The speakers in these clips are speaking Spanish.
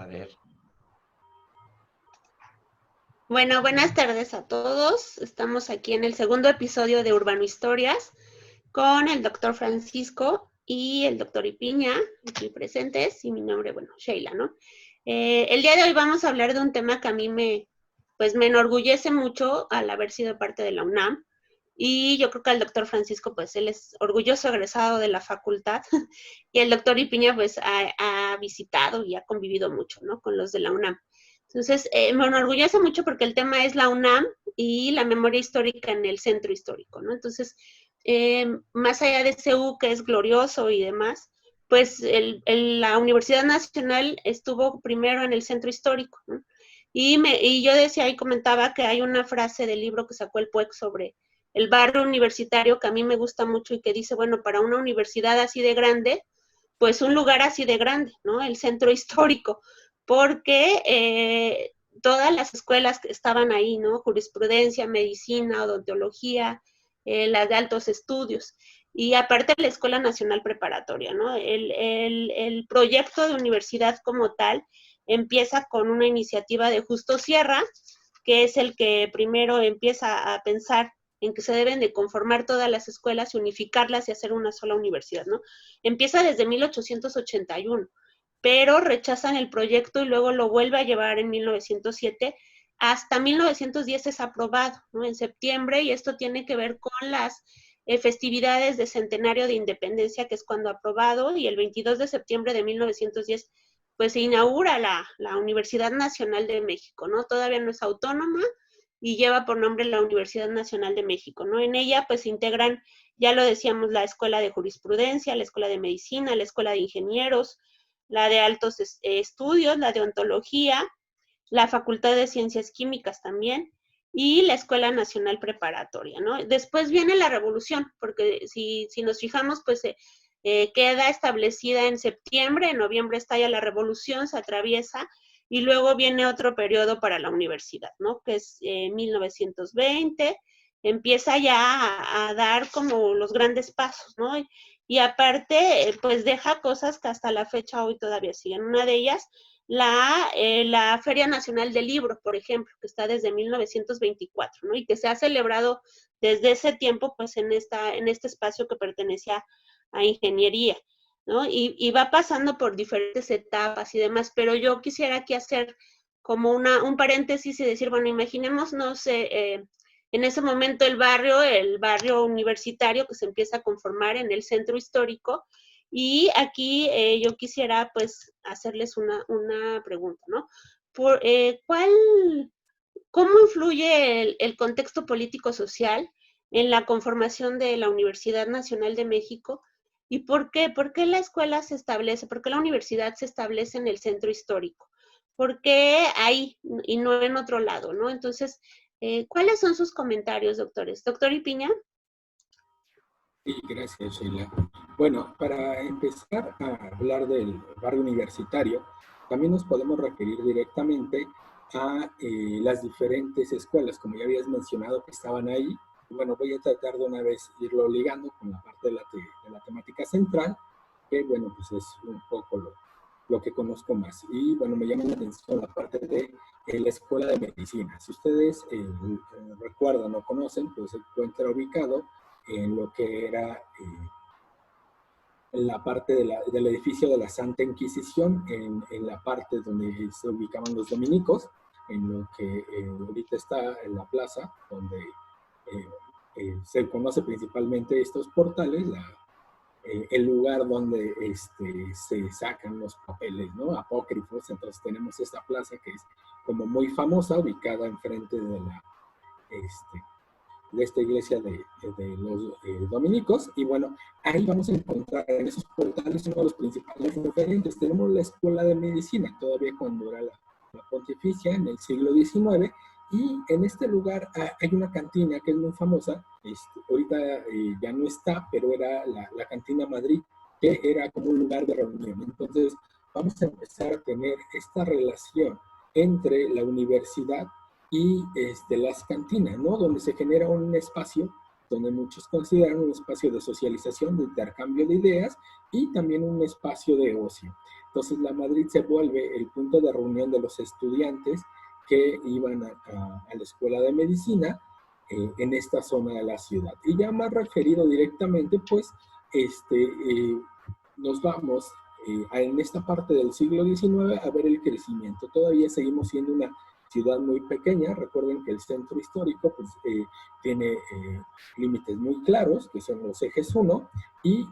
A ver. Bueno, buenas tardes a todos. Estamos aquí en el segundo episodio de Urbano Historias con el doctor Francisco y el doctor Ipiña, aquí presentes, y mi nombre, bueno, Sheila, ¿no? El día de hoy vamos a hablar de un tema que a mí me enorgullece mucho al haber sido parte de la UNAM, y yo creo que el doctor Francisco, pues él es orgulloso egresado de la facultad, y el doctor Ipiña, pues ha visitado y ha convivido mucho, ¿no?, con los de la UNAM. Entonces, me enorgullece mucho porque el tema es la UNAM y la memoria histórica en el centro histórico, ¿no? Entonces, más allá de CU, que es glorioso y demás, pues la Universidad Nacional estuvo primero en el centro histórico, ¿no? Y yo decía y comentaba que hay una frase del libro que sacó el PUEC sobre el barrio universitario que a mí me gusta mucho y que dice, bueno, para una universidad así de grande, pues un lugar así de grande, ¿no? El centro histórico, porque todas las escuelas que estaban ahí, ¿no? Jurisprudencia, medicina, odontología, las de altos estudios, y aparte la Escuela Nacional Preparatoria, ¿no? El proyecto de universidad como tal empieza con una iniciativa de Justo Sierra, que es el que primero empieza a pensar en que se deben de conformar todas las escuelas y unificarlas y hacer una sola universidad, ¿no? Empieza desde 1881, pero rechazan el proyecto y luego lo vuelve a llevar en 1907. Hasta 1910 es aprobado, ¿no?, en septiembre, y esto tiene que ver con las festividades de centenario de independencia, que es cuando aprobado, y el 22 de septiembre de 1910 pues se inaugura la Universidad Nacional de México, ¿no? Todavía no es autónoma y lleva por nombre la Universidad Nacional de México, ¿no? En ella pues se integran, ya lo decíamos, la Escuela de Jurisprudencia, la Escuela de Medicina, la Escuela de Ingenieros, la de Altos Estudios, la de Ontología, la Facultad de Ciencias Químicas también, y la Escuela Nacional Preparatoria, ¿no? Después viene la Revolución, porque si nos fijamos, pues queda establecida en septiembre, en noviembre estalla la Revolución, se atraviesa, y luego viene otro periodo para la universidad, ¿no?, que es 1920, empieza ya a dar como los grandes pasos, ¿no? Y aparte, pues deja cosas que hasta la fecha hoy todavía siguen. Una de ellas, la Feria Nacional del Libro, por ejemplo, que está desde 1924, ¿no? Y que se ha celebrado desde ese tiempo, pues en este espacio que pertenecía a ingeniería, ¿no? Y va pasando por diferentes etapas y demás, pero yo quisiera aquí hacer como un paréntesis y decir, bueno, imaginemos, no sé, en ese momento el barrio universitario que se empieza a conformar en el centro histórico, y aquí yo quisiera pues hacerles una pregunta, ¿no? ¿Cómo influye el contexto político-social en la conformación de la Universidad Nacional de México? ¿Y por qué? ¿Por qué la escuela se establece? ¿Por qué la universidad se establece en el centro histórico? ¿Por qué ahí y no en otro lado, no? Entonces, ¿cuáles son sus comentarios, doctores? Doctor Ipiña. Sí, gracias, Sheila. Bueno, para empezar a hablar del barrio universitario, también nos podemos referir directamente a las diferentes escuelas, como ya habías mencionado, que estaban ahí. Bueno, voy a tratar de una vez irlo ligando con la parte de la temática central, que bueno, pues es un poco lo que conozco más. Y bueno, me llama la atención la parte de la Escuela de Medicina. Si ustedes recuerdan o conocen, pues se encuentra ubicado en lo que era en la parte del edificio de la Santa Inquisición, en la parte donde se ubicaban los dominicos, en lo que ahorita está en la plaza, donde se conoce principalmente estos portales, el lugar donde se sacan los papeles, ¿no?, apócrifos. Entonces tenemos esta plaza que es como muy famosa, ubicada enfrente de esta iglesia de los dominicos. Y bueno, ahí vamos a encontrar en esos portales uno de los principales referentes. Tenemos la Escuela de Medicina, todavía cuando era la pontificia, en el siglo XIX, y en este lugar hay una cantina que es muy famosa. Ahorita ya no está, pero era la Cantina Madrid, que era como un lugar de reunión. Entonces vamos a empezar a tener esta relación entre la universidad y las cantinas, ¿no?, donde se genera un espacio donde muchos consideran un espacio de socialización, de intercambio de ideas, y también un espacio de ocio. Entonces la Madrid se vuelve el punto de reunión de los estudiantes que iban a la escuela de medicina en esta zona de la ciudad. Y ya más referido directamente, pues, nos vamos en esta parte del siglo XIX a ver el crecimiento. Todavía seguimos siendo una ciudad muy pequeña. Recuerden que el centro histórico pues, tiene límites muy claros, que son los ejes 1, y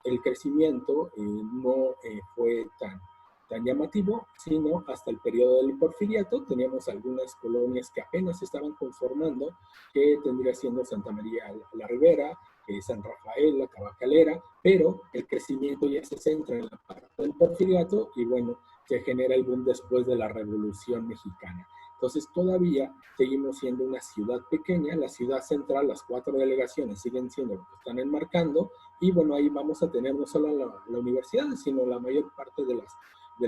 el crecimiento no fue tan llamativo, sino hasta el periodo del Porfiriato. Teníamos algunas colonias que apenas se estaban conformando, que tendría siendo Santa María la Ribera, San Rafael, la Tabacalera, pero el crecimiento ya se centra en la parte del Porfiriato y bueno, se genera el boom después de la Revolución Mexicana. Entonces todavía seguimos siendo una ciudad pequeña, la ciudad central, las 4 delegaciones siguen siendo lo que están enmarcando y bueno, ahí vamos a tener no solo la universidad, sino la mayor parte de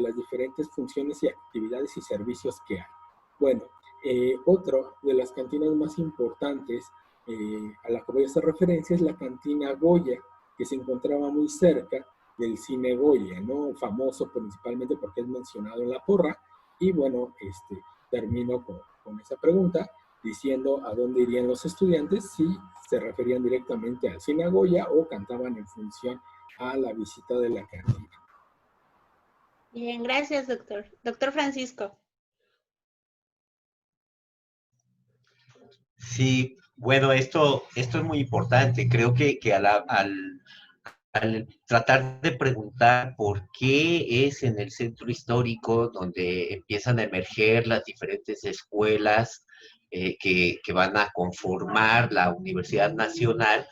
las diferentes funciones y actividades y servicios que hay. Bueno, otra de las cantinas más importantes a la que voy a hacer referencia es la cantina Goya, que se encontraba muy cerca del cine Goya, ¿no? Famoso principalmente porque es mencionado en La Porra. Y bueno, termino con esa pregunta, diciendo a dónde irían los estudiantes, si se referían directamente al cine Goya o cantaban en función a la visita de la cantina. Bien, gracias, doctor. Doctor Francisco. Sí, bueno, esto es muy importante. Creo que al tratar de preguntar por qué es en el centro histórico donde empiezan a emerger las diferentes escuelas que van a conformar la Universidad Nacional,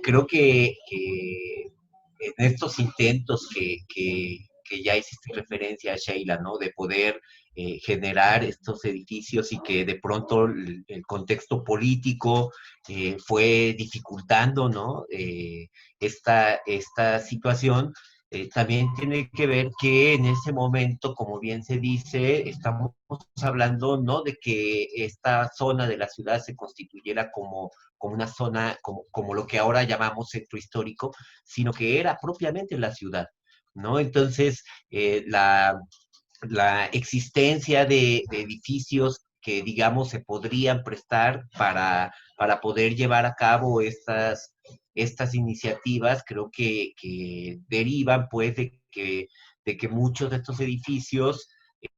creo que en estos intentos que ya hiciste referencia, Sheila, ¿no? De poder generar estos edificios y que de pronto el contexto político fue dificultando, ¿no? Esta situación. También tiene que ver que en ese momento, como bien se dice, estamos hablando no de que esta zona de la ciudad se constituyera como una zona, como lo que ahora llamamos centro histórico, sino que era propiamente la ciudad, ¿no? Entonces, la existencia de edificios que, digamos, se podrían prestar para poder llevar a cabo estas iniciativas, creo que derivan, pues, de que muchos de estos edificios,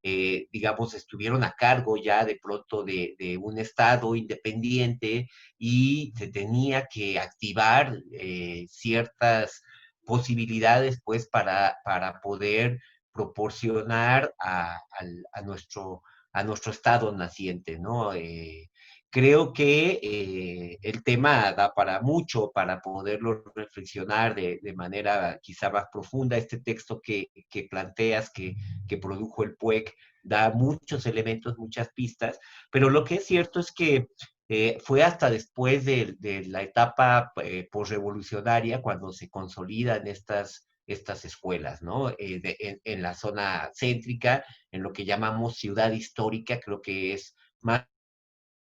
digamos, estuvieron a cargo ya de pronto de un Estado independiente y se tenía que activar ciertas posibilidades, pues, para poder proporcionar a nuestro estado naciente, ¿no? Creo que el tema da para mucho, para poderlo reflexionar de manera quizá más profunda. Este texto que planteas, que produjo el PUEC, da muchos elementos, muchas pistas, pero lo que es cierto es que fue hasta después de la etapa posrevolucionaria cuando se consolidan estas escuelas, ¿no? En la zona céntrica, en lo que llamamos ciudad histórica, creo que es más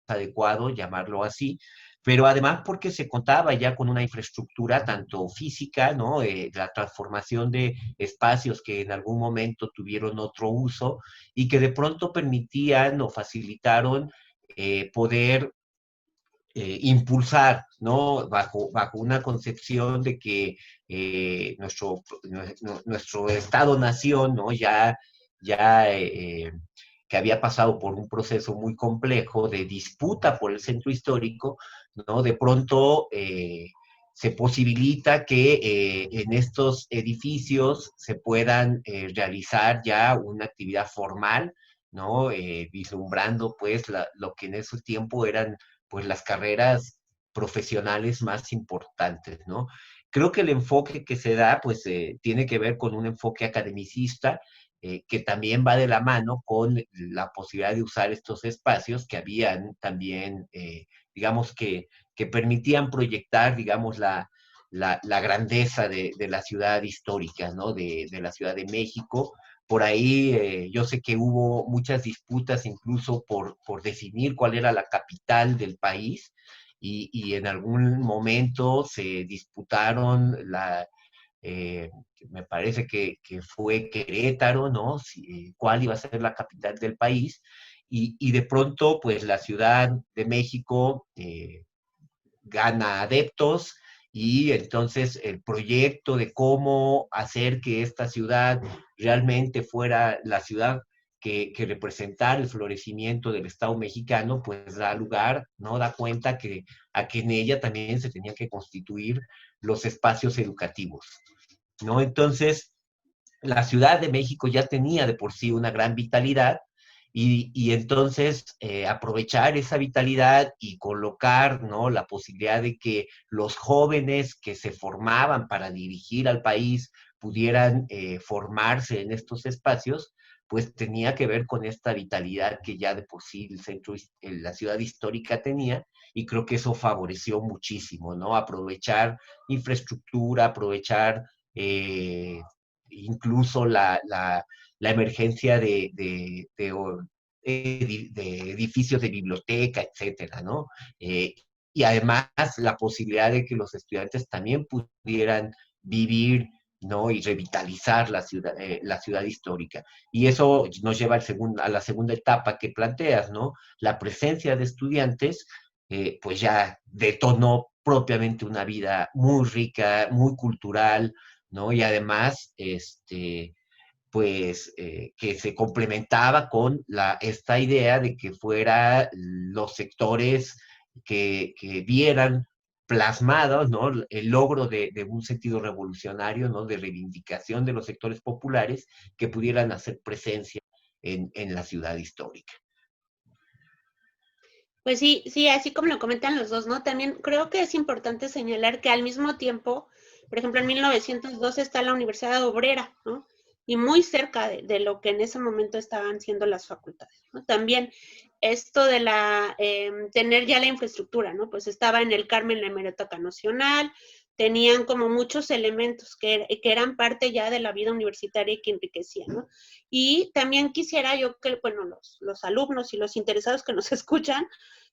adecuado llamarlo así, pero además porque se contaba ya con una infraestructura tanto física, ¿no? La transformación de espacios que en algún momento tuvieron otro uso y que de pronto permitían o facilitaron poder impulsar, ¿no? Bajo una concepción de que nuestro Estado-nación, ¿no? Ya que había pasado por un proceso muy complejo de disputa por el centro histórico, ¿no? De pronto se posibilita que en estos edificios se puedan realizar ya una actividad formal, ¿no? Vislumbrando, pues, lo que en ese tiempo eran pues las carreras profesionales más importantes, ¿no? Creo que el enfoque que se da, pues, tiene que ver con un enfoque academicista, que también va de la mano con la posibilidad de usar estos espacios que habían también, digamos, que permitían proyectar, digamos, la grandeza de la ciudad histórica, ¿no? De la Ciudad de México. Por ahí yo sé que hubo muchas disputas incluso por definir cuál era la capital del país y en algún momento se disputaron me parece que fue Querétaro, ¿no? ¿Cuál iba a ser la capital del país? Y de pronto, pues la Ciudad de México gana adeptos, y entonces el proyecto de cómo hacer que esta ciudad realmente fuera la ciudad que representara el florecimiento del Estado mexicano, pues da lugar, ¿no? Da cuenta a que en ella también se tenían que constituir los espacios educativos, ¿no? Entonces, la Ciudad de México ya tenía de por sí una gran vitalidad, y entonces aprovechar esa vitalidad y colocar, ¿no?, la posibilidad de que los jóvenes que se formaban para dirigir al país pudieran formarse en estos espacios, pues tenía que ver con esta vitalidad que ya de por sí la ciudad histórica tenía, y creo que eso favoreció muchísimo, ¿no? Aprovechar infraestructura, aprovechar incluso la emergencia de edificios de biblioteca, etcétera, ¿no? Y además la posibilidad de que los estudiantes también pudieran vivir, ¿no?, y revitalizar la ciudad histórica. Y eso nos lleva a la segunda etapa que planteas, ¿no? La presencia de estudiantes, pues ya detonó propiamente una vida muy rica, muy cultural, ¿no? Y además, pues, que se complementaba con esta idea de que fuera los sectores que vieran plasmados, ¿no?, el logro de un sentido revolucionario, ¿no?, de reivindicación de los sectores populares, que pudieran hacer presencia en la ciudad histórica. Pues sí, sí, así como lo comentan los dos, ¿no? También creo que es importante señalar que al mismo tiempo, por ejemplo, en 1902 está la Universidad Obrera, ¿no? Y muy cerca de lo que en ese momento estaban siendo las facultades, ¿no? También esto de tener ya la infraestructura, ¿no? Pues estaba en el Carmen la Hemeroteca Nacional, tenían como muchos elementos que eran parte ya de la vida universitaria y que enriquecían, ¿no? Y también quisiera yo que, bueno, los alumnos y los interesados que nos escuchan,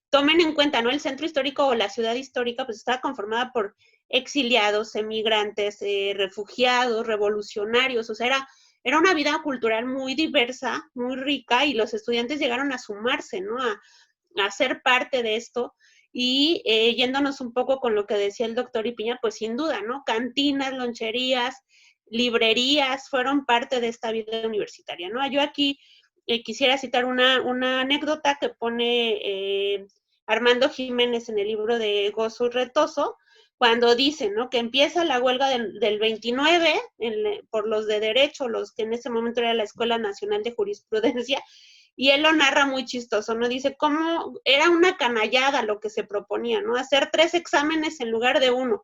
tomen en cuenta, ¿no? El centro histórico o la ciudad histórica, pues estaba conformada por exiliados, emigrantes, refugiados, revolucionarios, o sea, era una vida cultural muy diversa, muy rica, y los estudiantes llegaron a sumarse, ¿no? A ser parte de esto. Y yéndonos un poco con lo que decía el doctor Ipiña, pues sin duda, ¿no? Cantinas, loncherías, librerías fueron parte de esta vida universitaria, ¿no? Yo aquí quisiera citar una anécdota que pone Armando Jiménez en el libro de Gozo y Retoso, cuando dice, ¿no?, que empieza la huelga del 29 por los de Derecho, los que en ese momento era la Escuela Nacional de Jurisprudencia, y él lo narra muy chistoso, ¿no? Dice cómo era una canallada lo que se proponía, ¿no? Hacer 3 exámenes en lugar de 1,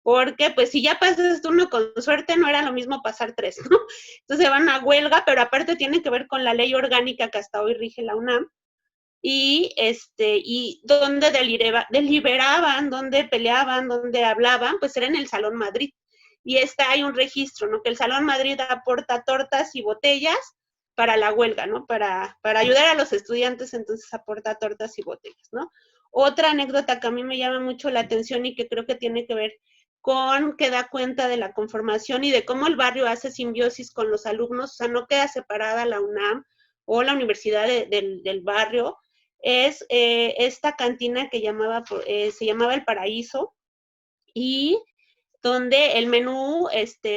porque pues si ya pasas uno con suerte, no era lo mismo pasar 3, ¿no? Entonces van a huelga, pero aparte tiene que ver con la ley orgánica que hasta hoy rige la UNAM, y donde deliberaban, donde peleaban, donde hablaban, pues era en el Salón Madrid. Y hay un registro, ¿no? Que el Salón Madrid aporta tortas y botellas para la huelga, ¿no? Para ayudar a los estudiantes, entonces aporta tortas y botellas, ¿no? Otra anécdota que a mí me llama mucho la atención y que creo que tiene que ver con que da cuenta de la conformación y de cómo el barrio hace simbiosis con los alumnos, o sea, no queda separada la UNAM o la universidad del barrio, es esta cantina que se llamaba El Paraíso, y donde el menú,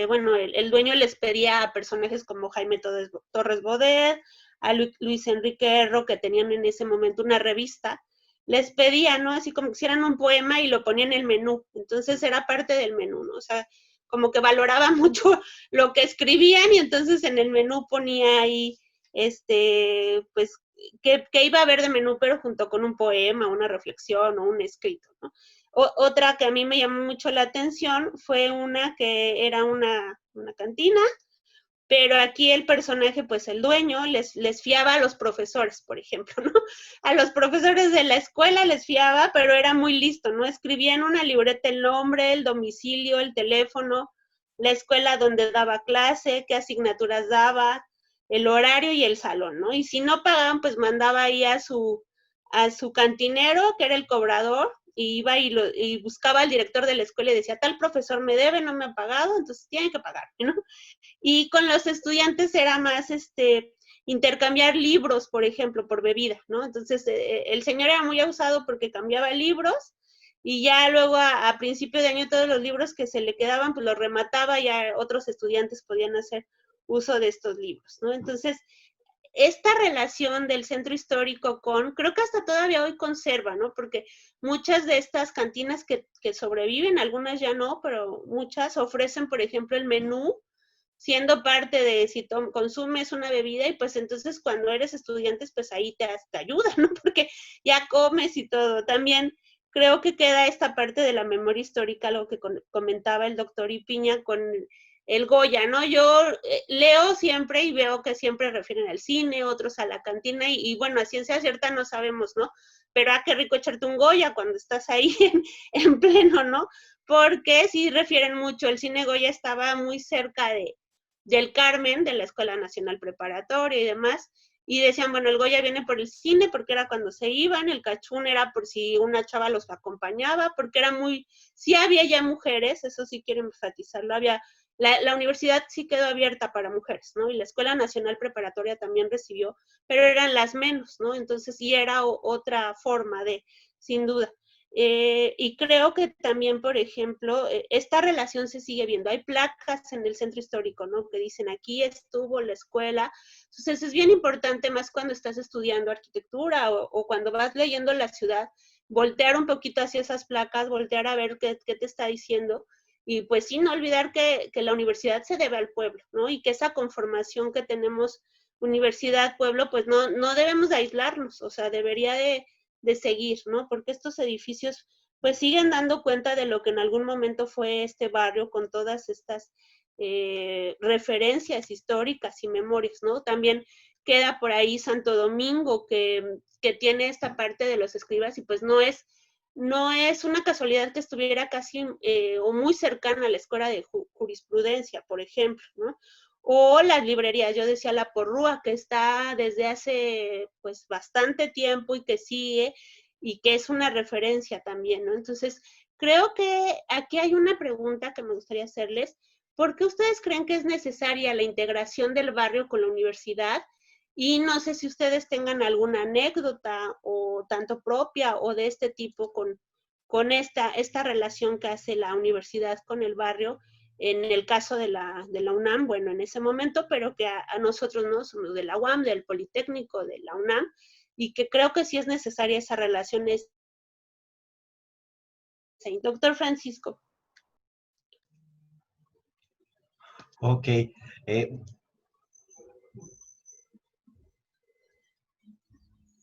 bueno, el dueño les pedía a personajes como Jaime Torres Bodet, a Luis Enrique Erro, que tenían en ese momento una revista, les pedía, ¿no? Así como que hicieran un poema y lo ponían en el menú. Entonces era parte del menú, ¿no? O sea, como que valoraba mucho lo que escribían, y entonces en el menú ponía ahí, pues, que iba a haber de menú, pero junto con un poema, una reflexión o un escrito, ¿no? Otra que a mí me llamó mucho la atención fue una que era una cantina, pero aquí el personaje, pues el dueño, les fiaba a los profesores, por ejemplo, ¿no? A los profesores de la escuela les fiaba, pero era muy listo, ¿no? Escribía en una libreta el nombre, el domicilio, el teléfono, la escuela donde daba clase, qué asignaturas daba, el horario y el salón, ¿no? Y si no pagaban, pues mandaba ahí a su cantinero, que era el cobrador, y iba y buscaba al director de la escuela y decía, tal profesor me debe, no me ha pagado, entonces tiene que pagar, ¿no? Y con los estudiantes era más, intercambiar libros, por ejemplo, por bebida, ¿no? Entonces, el señor era muy abusado porque cambiaba libros y ya luego a principio de año todos los libros que se le quedaban, pues los remataba y ya otros estudiantes podían hacer uso de estos libros, ¿no? Entonces, esta relación del centro histórico creo que hasta todavía hoy conserva, ¿no? Porque muchas de estas cantinas que sobreviven, algunas ya no, pero muchas ofrecen, por ejemplo, el menú, siendo parte de si consumes una bebida y pues entonces cuando eres estudiante, pues ahí te ayuda, ¿no? Porque ya comes y todo. También creo que queda esta parte de la memoria histórica, lo que comentaba el doctor Ipiña con el Goya, ¿no? Yo leo siempre y veo que siempre refieren al cine, otros a la cantina y bueno, a ciencia cierta no sabemos, ¿no? Pero qué rico echarte un Goya cuando estás ahí en pleno, ¿no? Porque sí refieren mucho, el cine Goya estaba muy cerca del Carmen, de la Escuela Nacional Preparatoria y demás, y decían, bueno, el Goya viene por el cine, porque era cuando se iban, el Cachún era por si una chava los acompañaba, porque era sí había ya mujeres, eso sí quiero enfatizarlo, la universidad sí quedó abierta para mujeres, ¿no? Y la Escuela Nacional Preparatoria también recibió, pero eran las menos, ¿no? Entonces sí era otra forma sin duda. Y creo que también, por ejemplo, esta relación se sigue viendo. Hay placas en el centro histórico, ¿no? Que dicen, aquí estuvo la escuela. Entonces es bien importante, más cuando estás estudiando arquitectura o cuando vas leyendo la ciudad, voltear un poquito hacia esas placas, voltear a ver qué te está diciendo. Y pues sí, no olvidar que la universidad se debe al pueblo, ¿no? Y que esa conformación que tenemos universidad-pueblo, pues no debemos de aislarnos, o sea, debería de seguir, ¿no? Porque estos edificios pues siguen dando cuenta de lo que en algún momento fue este barrio con todas estas referencias históricas y memorias, ¿no? También queda por ahí Santo Domingo, que tiene esta parte de los escribas y pues no es una casualidad que estuviera casi o muy cercana a la escuela de jurisprudencia, por ejemplo, ¿no? O las librerías, yo decía la Porrúa, que está desde hace pues bastante tiempo y que sigue y que es una referencia también, ¿no? Entonces, creo que aquí hay una pregunta que me gustaría hacerles. ¿Por qué ustedes creen que es necesaria la integración del barrio con la universidad? Y no sé si ustedes tengan alguna anécdota o tanto propia o de este tipo con esta relación que hace la universidad con el barrio, en el caso de la UNAM, bueno, en ese momento, pero que a nosotros no, somos de la UAM, del Politécnico, de la UNAM, y que creo que sí es necesaria esa relación. Doctor Francisco. Ok.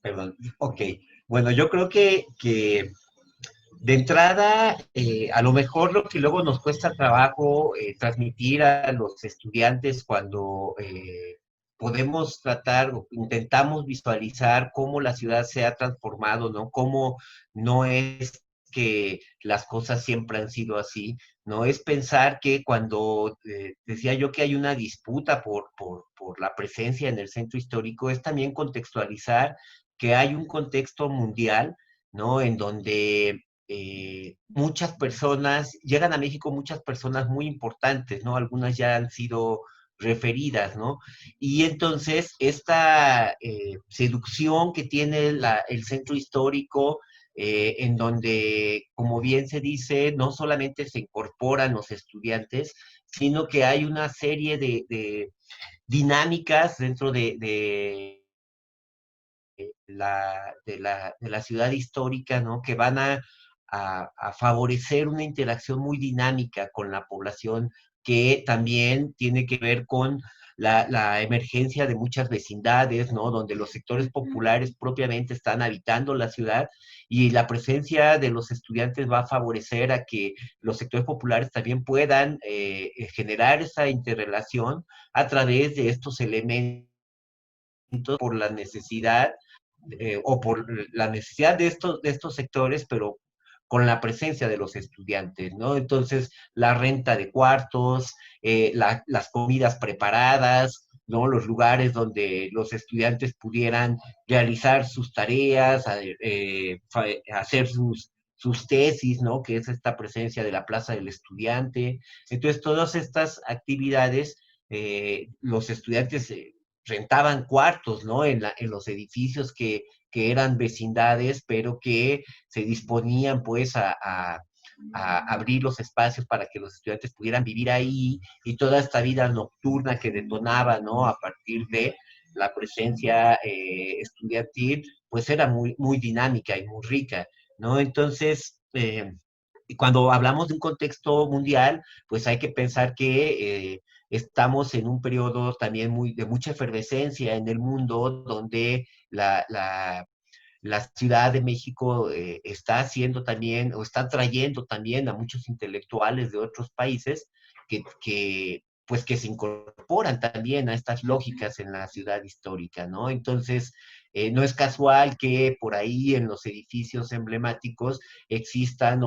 Perdón. Ok. Bueno, yo creo que de entrada, a lo mejor lo que luego nos cuesta trabajo transmitir a los estudiantes cuando podemos tratar o intentamos visualizar cómo la ciudad se ha transformado, ¿no? Cómo no es que las cosas siempre han sido así, ¿no? Es pensar que cuando decía yo que hay una disputa por la presencia en el centro histórico, es también contextualizar que hay un contexto mundial, ¿no? En donde muchas personas, llegan a México muchas personas muy importantes, ¿no? Algunas ya han sido referidas, ¿no? Y entonces esta seducción que tiene el centro histórico, en donde, como bien se dice, no solamente se incorporan los estudiantes, sino que hay una serie de dinámicas dentro de la ciudad histórica, ¿no? Que van a favorecer una interacción muy dinámica con la población, que también tiene que ver con la emergencia de muchas vecindades, ¿no? Donde los sectores populares propiamente están habitando la ciudad y la presencia de los estudiantes va a favorecer a que los sectores populares también puedan generar esa interrelación a través de estos elementos por la necesidad o por la necesidad de estos sectores, pero con la presencia de los estudiantes, ¿no? Entonces, la renta de cuartos, las comidas preparadas, ¿no? Los lugares donde los estudiantes pudieran realizar sus tareas, hacer sus tesis, ¿no? Que es esta presencia de la Plaza del Estudiante. Entonces, todas estas actividades, los estudiantes rentaban cuartos, ¿no? En los edificios que eran vecindades, pero que se disponían, pues, a abrir los espacios para que los estudiantes pudieran vivir ahí, y toda esta vida nocturna que detonaba, ¿no? A partir de la presencia estudiantil, pues era muy, muy dinámica y muy rica, ¿no? Entonces, cuando hablamos de un contexto mundial, pues hay que pensar que estamos en un periodo también de mucha efervescencia en el mundo, donde la Ciudad de México está haciendo también, o está trayendo también a muchos intelectuales de otros países pues que se incorporan también a estas lógicas en la ciudad histórica, ¿no? Entonces, no es casual que por ahí en los edificios emblemáticos existan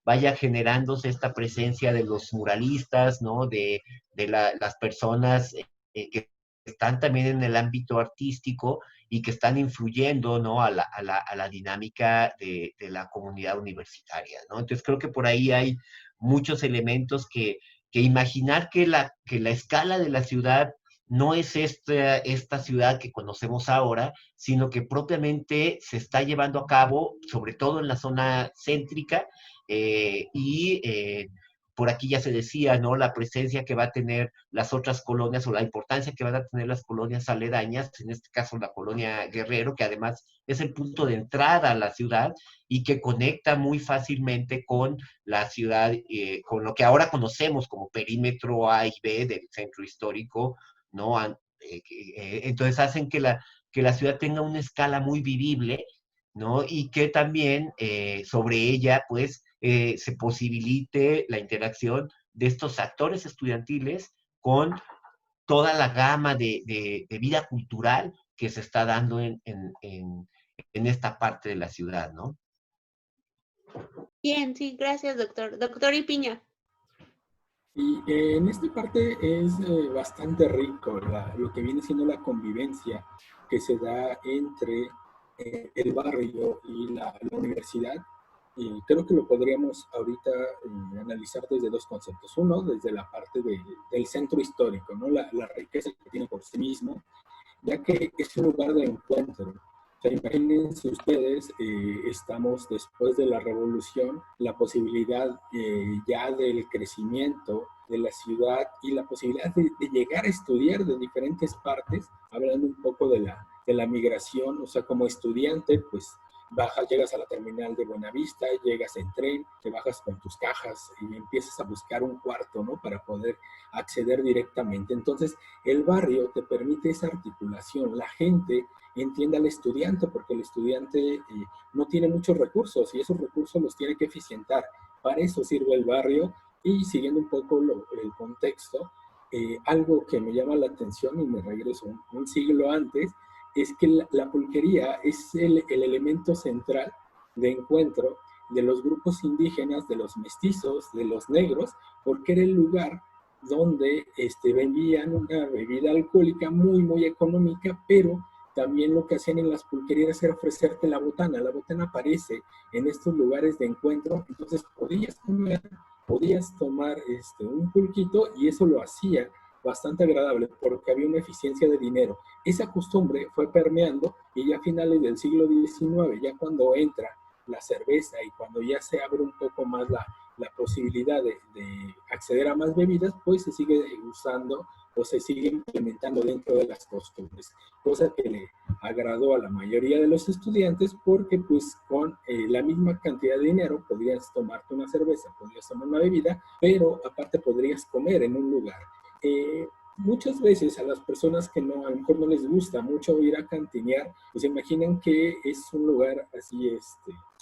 vaya generándose esta presencia de los muralistas, ¿no? De las personas que están también en el ámbito artístico y que están influyendo, ¿no? A la dinámica de la comunidad universitaria, ¿no? Entonces creo que por ahí hay muchos elementos que imaginar que la escala de la ciudad no es esta ciudad que conocemos ahora, sino que propiamente se está llevando a cabo, sobre todo en la zona céntrica, por aquí ya se decía, ¿no? La presencia que va a tener las otras colonias o la importancia que van a tener las colonias aledañas, en este caso la colonia Guerrero, que además es el punto de entrada a la ciudad y que conecta muy fácilmente con la ciudad, con lo que ahora conocemos como perímetro A y B del centro histórico, ¿no? Entonces hacen que la ciudad tenga una escala muy vivible, ¿no? Y que también sobre ella, pues, se posibilite la interacción de estos actores estudiantiles con toda la gama de vida cultural que se está dando en esta parte de la ciudad, ¿no? Bien, sí, gracias, doctor. Doctor Ipiña. Y en esta parte es bastante rico lo que viene siendo la convivencia que se da entre el barrio y la universidad. Y creo que lo podríamos ahorita analizar desde dos conceptos. Uno, desde la parte del centro histórico, ¿no? La riqueza que tiene por sí mismo, ya que es un lugar de encuentro. O sea, imagínense ustedes, estamos después de la revolución, la posibilidad ya del crecimiento de la ciudad y la posibilidad de llegar a estudiar de diferentes partes, hablando un poco de la migración, o sea, como estudiante, pues bajas, llegas a la terminal de Buenavista, llegas en tren, te bajas con tus cajas y empiezas a buscar un cuarto, ¿no? Para poder acceder directamente. Entonces, el barrio te permite esa articulación. La gente entiende al estudiante porque el estudiante no tiene muchos recursos y esos recursos los tiene que eficientar. Para eso sirve el barrio y siguiendo un poco el contexto, algo que me llama la atención y me regreso un siglo antes, es que la pulquería es el elemento central de encuentro de los grupos indígenas, de los mestizos, de los negros, porque era el lugar donde vendían una bebida alcohólica muy, muy económica, pero también lo que hacían en las pulquerías era ofrecerte la botana. La botana aparece en estos lugares de encuentro, entonces podías tomar un pulquito y eso lo hacía bastante agradable porque había una eficiencia de dinero. Esa costumbre fue permeando y ya a finales del siglo XIX, ya cuando entra la cerveza y cuando ya se abre un poco más la posibilidad de acceder a más bebidas, pues se sigue usando o se sigue implementando dentro de las costumbres, cosa que le agradó a la mayoría de los estudiantes porque pues con la misma cantidad de dinero podrías tomarte una cerveza, podrías tomar una bebida, pero aparte podrías comer en un lugar. Muchas veces a las personas que a lo mejor no les gusta mucho ir a cantinear, pues imaginan que es un lugar así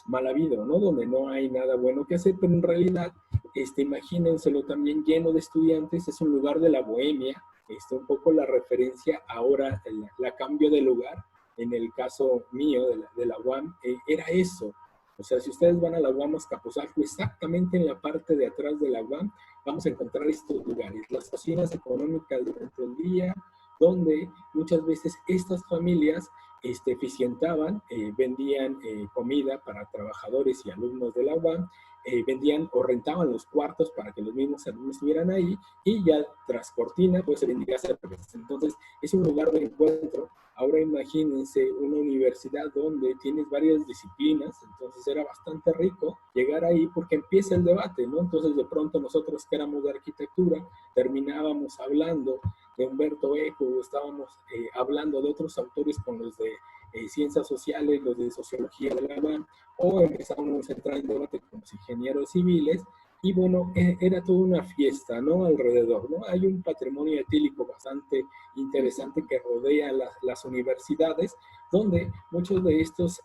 mal habido, ¿no? Donde no hay nada bueno que hacer, pero en realidad, imagínenselo también lleno de estudiantes, es un lugar de la bohemia, un poco la referencia ahora, la cambio de lugar, en el caso mío de la UAM, era eso. O sea, si ustedes van a la UAM Azcapotzalco, exactamente en la parte de atrás de la UAM, vamos a encontrar estos lugares, las cocinas económicas durante el día, donde muchas veces estas familias eficientaban, vendían comida para trabajadores y alumnos de la UAM, vendían o rentaban los cuartos para que los mismos alumnos estuvieran ahí, y ya tras cortina pues se vendía cerveza. Entonces es un lugar de encuentro. Ahora imagínense una universidad donde tienes varias disciplinas, entonces era bastante rico llegar ahí porque empieza el debate, ¿no? Entonces de pronto nosotros que éramos de arquitectura terminábamos hablando de Humberto Eco, estábamos hablando de otros autores con los de ciencias sociales, los de sociología de la UNAM, o empezábamos a entrar en debate con los ingenieros civiles, y bueno, era toda una fiesta, ¿no? Alrededor, ¿no? Hay un patrimonio etílico bastante interesante que rodea las universidades, donde muchos de estos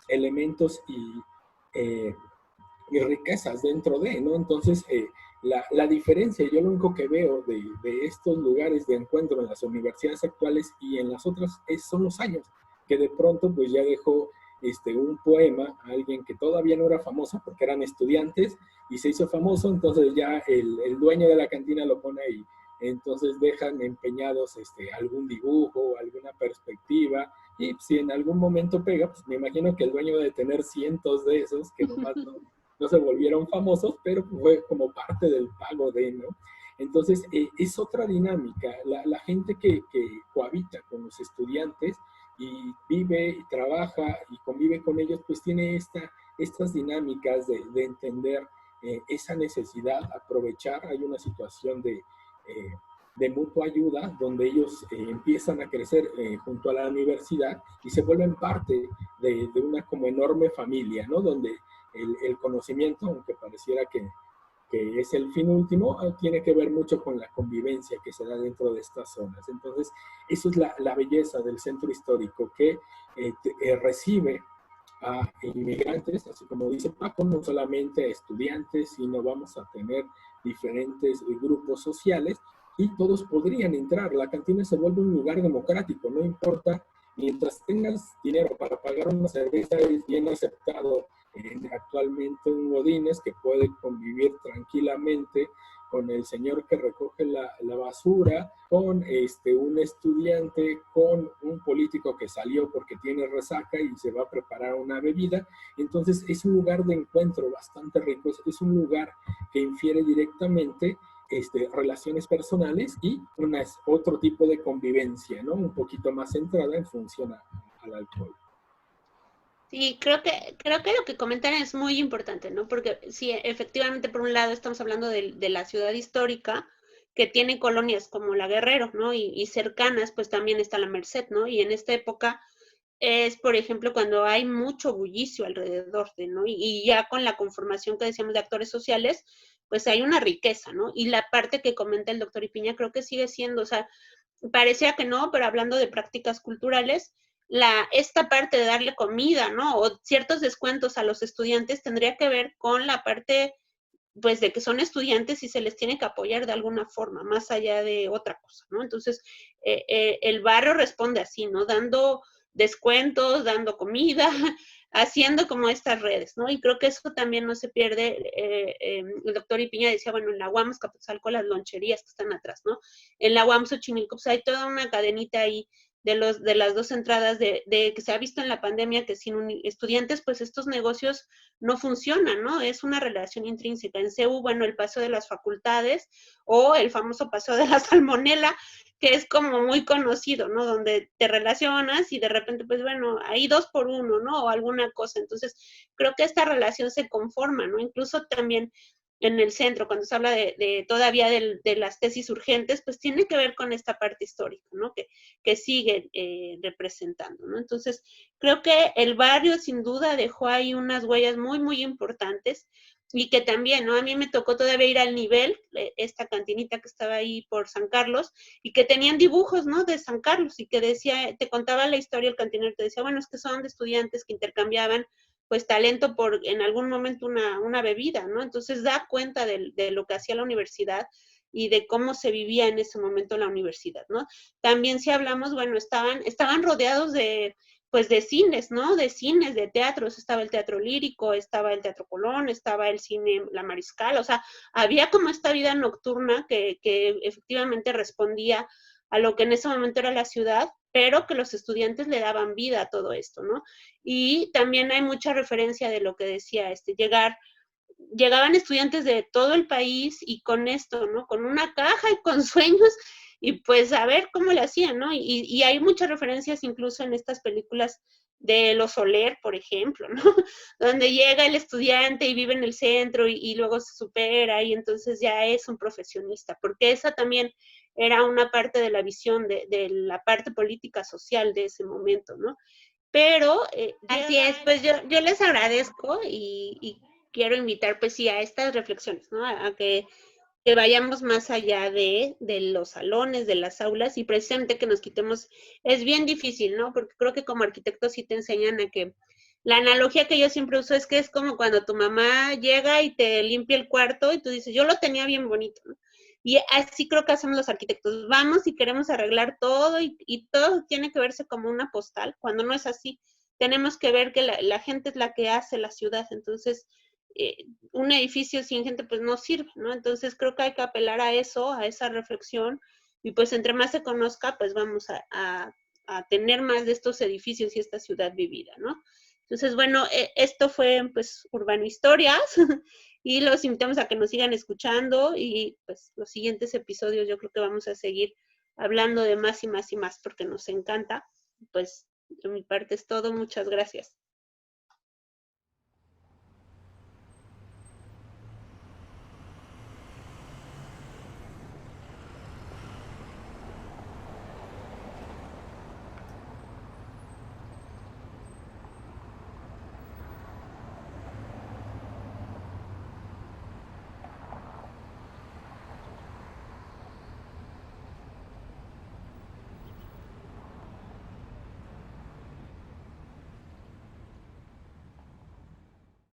elementos y riquezas dentro de, ¿no? Entonces, la diferencia, yo lo único que veo de estos lugares de encuentro en las universidades actuales y en las otras son los años, que de pronto pues ya dejó un poema a alguien que todavía no era famoso porque eran estudiantes y se hizo famoso, entonces ya el dueño de la cantina lo pone ahí. Entonces dejan empeñados algún dibujo, alguna perspectiva, y si en algún momento pega, pues me imagino que el dueño debe tener cientos de esos que nomás no se volvieron famosos, pero fue como parte del pago de, ¿no? Entonces, es otra dinámica. La gente que cohabita con los estudiantes y vive y trabaja y convive con ellos, pues tiene estas dinámicas de entender esa necesidad, aprovechar. Hay una situación de mutua ayuda, donde ellos empiezan a crecer junto a la universidad y se vuelven parte de una como enorme familia, ¿no? Donde el conocimiento, aunque pareciera que es el fin último, tiene que ver mucho con la convivencia que se da dentro de estas zonas. Entonces, eso es la belleza del centro histórico, que recibe a inmigrantes, así como dice Paco, no solamente a estudiantes, sino vamos a tener diferentes grupos sociales y todos podrían entrar. La cantina se vuelve un lugar democrático, no importa, mientras tengas dinero para pagar una cerveza, es bien aceptado. Actualmente un godínez que puede convivir tranquilamente con el señor que recoge la basura, con un estudiante, con un político que salió porque tiene resaca y se va a preparar una bebida. Entonces es un lugar de encuentro bastante rico, es un lugar que infiere directamente relaciones personales y otro tipo de convivencia, ¿no? Un poquito más centrada en función al alcohol. Sí, creo que lo que comentan es muy importante, ¿no? Porque sí, efectivamente, por un lado estamos hablando de la ciudad histórica, que tiene colonias como la Guerrero, ¿no? Y cercanas, pues también está la Merced, ¿no? Y en esta época es, por ejemplo, cuando hay mucho bullicio alrededor de, ¿no? Y ya con la conformación que decíamos de actores sociales, pues hay una riqueza, ¿no? Y la parte que comenta el doctor Ipiña creo que sigue siendo, o sea, parecía que no, pero hablando de prácticas culturales, esta parte de darle comida, ¿no? O ciertos descuentos a los estudiantes tendría que ver con la parte, pues, de que son estudiantes y se les tiene que apoyar de alguna forma, más allá de otra cosa, ¿no? Entonces, el barrio responde así, ¿no? Dando descuentos, dando comida, haciendo como estas redes, ¿no? Y creo que eso también no se pierde. El doctor Ipiña decía, bueno, en la UAM Azcapotzalco las loncherías que están atrás, ¿no? En la UAM Xochimilco, pues hay toda una cadenita ahí de las dos entradas de que se ha visto en la pandemia que sin estudiantes, pues estos negocios no funcionan, ¿no? Es una relación intrínseca. En CEU, bueno, el paseo de las facultades o el famoso paseo de la salmonela, que es como muy conocido, ¿no? Donde te relacionas y de repente, pues bueno, hay 2 por 1, ¿no? O alguna cosa. Entonces, creo que esta relación se conforma, ¿no? Incluso también en el centro, cuando se habla todavía de las tesis urgentes, pues tiene que ver con esta parte histórica, ¿no? Que sigue representando, ¿no? Entonces, creo que el barrio sin duda dejó ahí unas huellas muy, muy importantes y que también, ¿no? A mí me tocó todavía ir al nivel, esta cantinita que estaba ahí por San Carlos, y que tenían dibujos, ¿no? De San Carlos, y que decía, te contaba la historia el cantinero, te decía, bueno, es que son de estudiantes que intercambiaban pues talento por en algún momento una bebida, ¿no? Entonces da cuenta de lo que hacía la universidad y de cómo se vivía en ese momento la universidad, ¿no? También si hablamos, bueno, estaban rodeados pues de cines, ¿no? De cines, de teatros, estaba el Teatro Lírico, estaba el Teatro Colón, estaba el cine La Mariscal, o sea, había como esta vida nocturna que efectivamente respondía a lo que en ese momento era la ciudad, pero que los estudiantes le daban vida a todo esto, ¿no? Y también hay mucha referencia de lo que decía, llegaban estudiantes de todo el país y con esto, ¿no? Con una caja y con sueños y pues a ver cómo le hacían, ¿no? Y hay muchas referencias incluso en estas películas de Los Soler, por ejemplo, ¿no? Donde llega el estudiante y vive en el centro y luego se supera y entonces ya es un profesionista, porque esa también era una parte de la visión de la parte política social de ese momento, ¿no? Pero así es, pues yo les agradezco y quiero invitar pues sí a estas reflexiones, ¿no? A que vayamos más allá de los salones, de las aulas y precisamente que nos quitemos, es bien difícil, ¿no? Porque creo que como arquitectos sí te enseñan a que, la analogía que yo siempre uso es que es como cuando tu mamá llega y te limpia el cuarto y tú dices, yo lo tenía bien bonito, ¿no? Y así creo que hacemos los arquitectos, vamos y queremos arreglar todo y todo tiene que verse como una postal, cuando no es así. Tenemos que ver que la gente es la que hace la ciudad, entonces un edificio sin gente pues no sirve, ¿no? Entonces creo que hay que apelar a eso, a esa reflexión, y pues entre más se conozca, pues vamos a tener más de estos edificios y esta ciudad vivida, ¿no? Entonces, bueno, esto fue pues Urbano Historias, y los invitamos a que nos sigan escuchando, y pues los siguientes episodios yo creo que vamos a seguir hablando de más y más y más, porque nos encanta. Pues de mi parte es todo, muchas gracias.